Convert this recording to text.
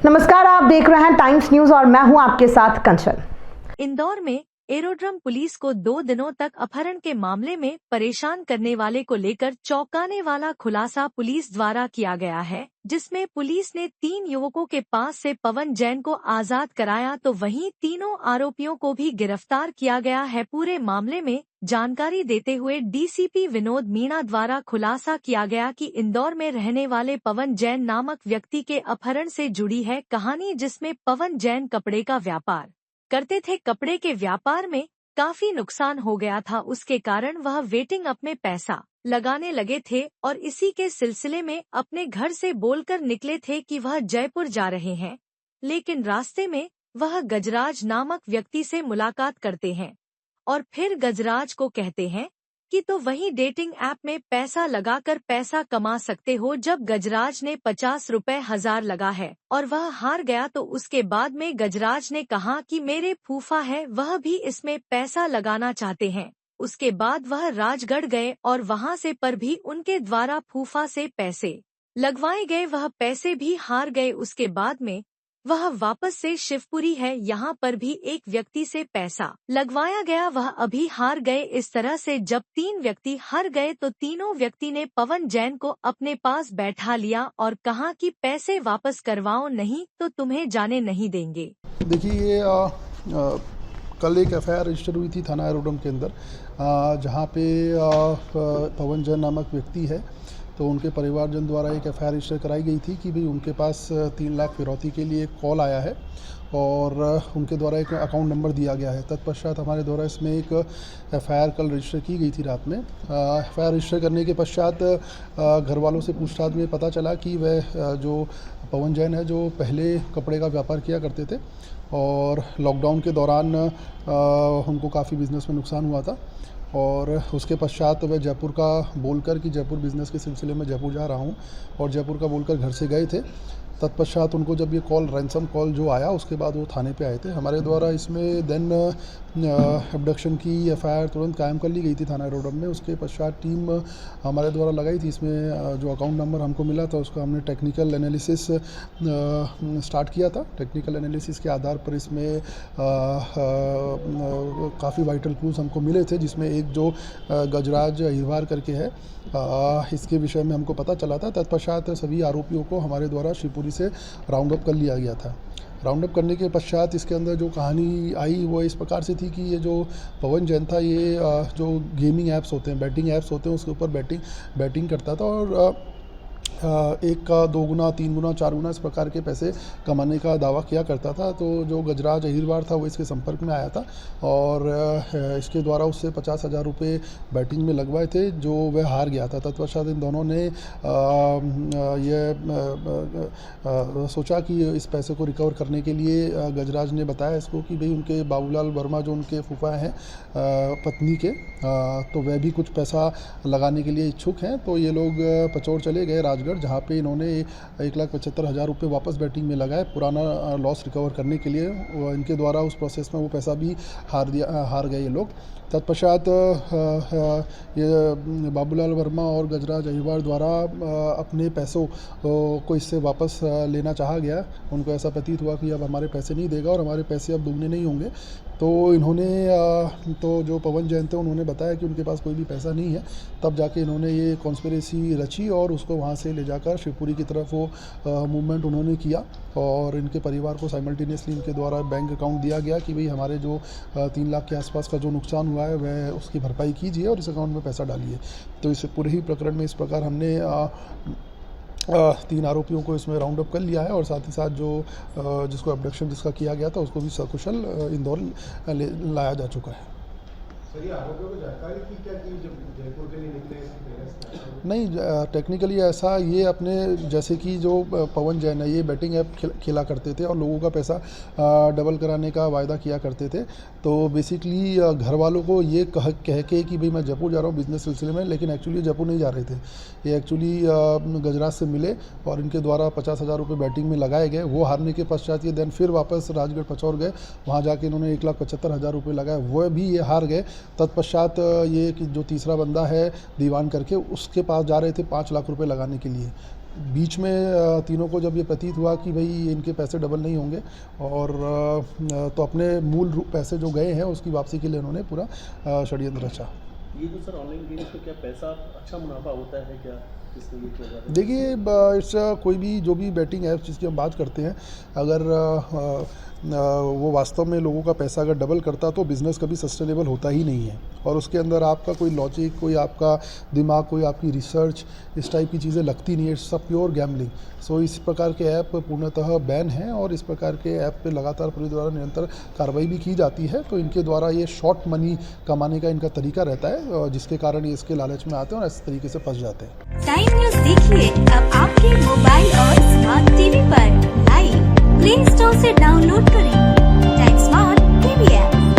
नमस्कार, आप देख रहे हैं टाइम्स न्यूज और मैं हूं आपके साथ कंचन। इंदौर में एरोड्रम पुलिस को 2 दिनों तक अपहरण के मामले में परेशान करने वाले को लेकर चौंकाने वाला खुलासा पुलिस द्वारा किया गया है, जिसमें पुलिस ने 3 युवकों के पास से पवन जैन को आजाद कराया तो वहीं तीनों आरोपियों को भी गिरफ्तार किया गया है। पूरे मामले में जानकारी देते हुए डीसीपी विनोद मीणा द्वारा खुलासा किया गया कि इंदौर में रहने वाले पवन जैन नामक व्यक्ति के अपहरण से जुड़ी है कहानी, जिसमें पवन जैन कपड़े का व्यापार करते थे। कपड़े के व्यापार में काफी नुकसान हो गया था, उसके कारण वह वेटिंग अप में पैसा लगाने लगे थे और इसी के सिलसिले में अपने घर से बोलकर निकले थे कि वह जयपुर जा रहे हैं, लेकिन रास्ते में वह गजराज नामक व्यक्ति से मुलाकात करते हैं और फिर गजराज को कहते हैं कि तो वही डेटिंग ऐप में पैसा लगाकर पैसा कमा सकते हो। जब गजराज ने 50 रुपए 1000 लगा है और वह हार गया तो उसके बाद में गजराज ने कहा कि मेरे फूफा है, वह भी इसमें पैसा लगाना चाहते हैं। उसके बाद वह राजगढ़ गए और वहां से पर भी उनके द्वारा फूफा से पैसे लगवाए गए, वह पैसे भी हार गए। उसके बाद में वह वापस से शिवपुरी है, यहाँ पर भी एक व्यक्ति से पैसा लगवाया गया, वह अभी हार गए। इस तरह से जब 3 व्यक्ति हार गए तो तीनों व्यक्ति ने पवन जैन को अपने पास बैठा लिया और कहा कि पैसे वापस करवाओ, नहीं तो तुम्हें जाने नहीं देंगे। देखिए, ये कल एक एफआईआर रजिस्टर हुई थी थाना एरोड्रम के अंदर, जहाँ पे पवन जैन नामक व्यक्ति है, तो उनके परिवारजन द्वारा एक एफआईआर रजिस्टर कराई गई थी कि भाई उनके पास 3 लाख फिरौती के लिए एक कॉल आया है और उनके द्वारा एक अकाउंट नंबर दिया गया है। तत्पश्चात हमारे द्वारा इसमें एक एफआईआर कल रजिस्टर की गई थी रात में। एफआईआर रजिस्टर करने के पश्चात घर वालों से पूछताछ में पता चला कि वह जो पवन जैन है, जो पहले कपड़े का व्यापार किया करते थे और लॉकडाउन के दौरान उनको काफ़ी बिजनेस में नुकसान हुआ था और उसके पश्चात वह जयपुर का बोलकर कि जयपुर बिज़नेस के सिलसिले में जयपुर जा रहा हूँ और जयपुर का बोलकर घर से गए थे। तत्पश्चात उनको जब ये कॉल रैंसम कॉल जो आया उसके बाद वो थाने पे आए थे। हमारे द्वारा इसमें देन एब्डक्शन की एफआईआर तुरंत कायम कर ली गई थी थाना एरोड्रम में। उसके पश्चात टीम हमारे द्वारा लगाई थी। इसमें जो अकाउंट नंबर हमको मिला था उसका हमने टेक्निकल एनालिसिस स्टार्ट किया था। टेक्निकल एनालिसिस के आधार पर इसमें काफ़ी वाइटल क्लूज हमको मिले थे, जिसमें एक जो गजराज अहिरवार करके है, इसके विषय में हमको पता चला था। तत्पश्चात सभी आरोपियों को हमारे द्वारा शिवपुरी से राउंड अप कर लिया गया था। राउंड अप करने के पश्चात इसके अंदर जो कहानी आई वो इस प्रकार से थी कि ये जो पवन जैन था, ये जो गेमिंग ऐप्स होते हैं, बैटिंग ऐप्स होते हैं, उसके ऊपर बैटिंग करता था और 1 का 2 गुना 3 गुना 4 गुना इस प्रकार के पैसे कमाने का दावा किया करता था। तो जो गजराज अहिरवार था वो इसके संपर्क में आया था और इसके द्वारा उससे 50,000 रुपये बैटिंग में लगवाए थे, जो वह हार गया था। तत्पश्चात इन दोनों ने सोचा कि इस पैसे को रिकवर करने के लिए गजराज ने बताया इसको कि भाई उनके बाबूलाल वर्मा जो उनके फूफा हैं पत्नी के, तो वह भी कुछ पैसा लगाने के लिए इच्छुक हैं। तो ये लोग पचौड़ चले गए राजगढ़, जहाँ पे इन्होंने 1,75,000 रुपये वापस बैटिंग में लगाए पुराना लॉस रिकवर करने के लिए। इनके द्वारा उस प्रोसेस में वो पैसा भी हार गए ये लोग। तत्पश्चात ये बाबूलाल वर्मा और गजराज अहिरवार द्वारा अपने पैसों को इससे वापस लेना चाहा गया। उनको ऐसा प्रतीत हुआ कि अब हमारे पैसे नहीं देगा और हमारे पैसे अब दुगने नहीं होंगे। तो इन्होंने तो जो पवन जैन थे उन्होंने बताया कि उनके पास कोई भी पैसा नहीं है। तब जाके इन्होंने ये कॉन्स्पिरेसी रची और उसको वहाँ से ले जाकर शिवपुरी की तरफ वो मूवमेंट उन्होंने किया और इनके परिवार को साइमल्टेनियसली इनके द्वारा बैंक अकाउंट दिया गया कि भाई हमारे जो 3 लाख के आसपास का जो नुकसान हुआ है वह उसकी भरपाई कीजिए और इस अकाउंट में पैसा डालिए। तो इस पूरे ही प्रकरण में इस प्रकार हमने 3 आरोपियों को इसमें राउंड अप कर लिया है और साथ ही साथ जो जिसको अब्डक्शन जिसका किया गया था उसको भी सकुशल इंदौर लाया जा चुका है। सर, ये आरोपियों को जानकारी थी क्या कि जब जयपुर के लिए निकले नहीं, टेक्निकली ऐसा ये अपने जैसे कि जो पवन जैन है ये बैटिंग ऐप खेला करते थे और लोगों का पैसा डबल कराने का वायदा किया करते थे। तो बेसिकली घर वालों को ये कह के कि भाई मैं जयपुर जा रहा हूँ बिज़नेस सिलसिले में, लेकिन एक्चुअली जयपुर नहीं जा रहे थे। ये एक्चुअली गजराज से मिले और इनके द्वारा 50,000 रुपये बैटिंग में लगाए गए। वो हारने के पश्चात ये देन फिर वापस राजगढ़ पचौड़ गए, वहाँ जाके इन्होंने 1,75,000 रुपये लगाए, वो भी ये हार गए। तत्पश्चात ये कि जो तीसरा बंदा है दीवान करके, उसके पास जा रहे थे 5 लाख रुपए लगाने के लिए। बीच में तीनों को जब ये प्रतीत हुआ कि भाई इनके पैसे डबल नहीं होंगे और तो अपने मूल पैसे जो गए हैं उसकी वापसी के लिए उन्होंने पूरा षड्यंत्र रचा। ये जो सर ऑनलाइन गेम्स में क्या पैसा अच्छा मुनाफा होता है क्या? इसमें ये किया जाता है? देखिए इट्स कोई भी जो भी बैटिंग ऐप्स जिसकी हम बात करते हैं, अगर वो वास्तव में लोगों का पैसा अगर डबल करता तो बिज़नेस कभी सस्टेनेबल होता ही नहीं है। और उसके अंदर आपका कोई लॉजिक, कोई आपका दिमाग, कोई आपकी रिसर्च, इस टाइप की चीज़ें लगती नहीं है। इट्स सब प्योर गैम्बलिंग। सो इस प्रकार के ऐप पूर्णतः बैन हैं और इस प्रकार के ऐप पे लगातार पुलिस द्वारा निरंतर कार्रवाई भी की जाती है। तो इनके द्वारा ये शॉर्ट मनी कमाने का इनका तरीका रहता है, जिसके कारण ये इसके लालच में आते हैं और इस तरीके से फंस जाते हैं। टाइम न्यूज़ देखिए अब आपके मोबाइल और स्मार्ट टीवी पर। लाइव प्ले स्टोर से डाउनलोड करें टाइम स्मार्ट टीवी ऐप।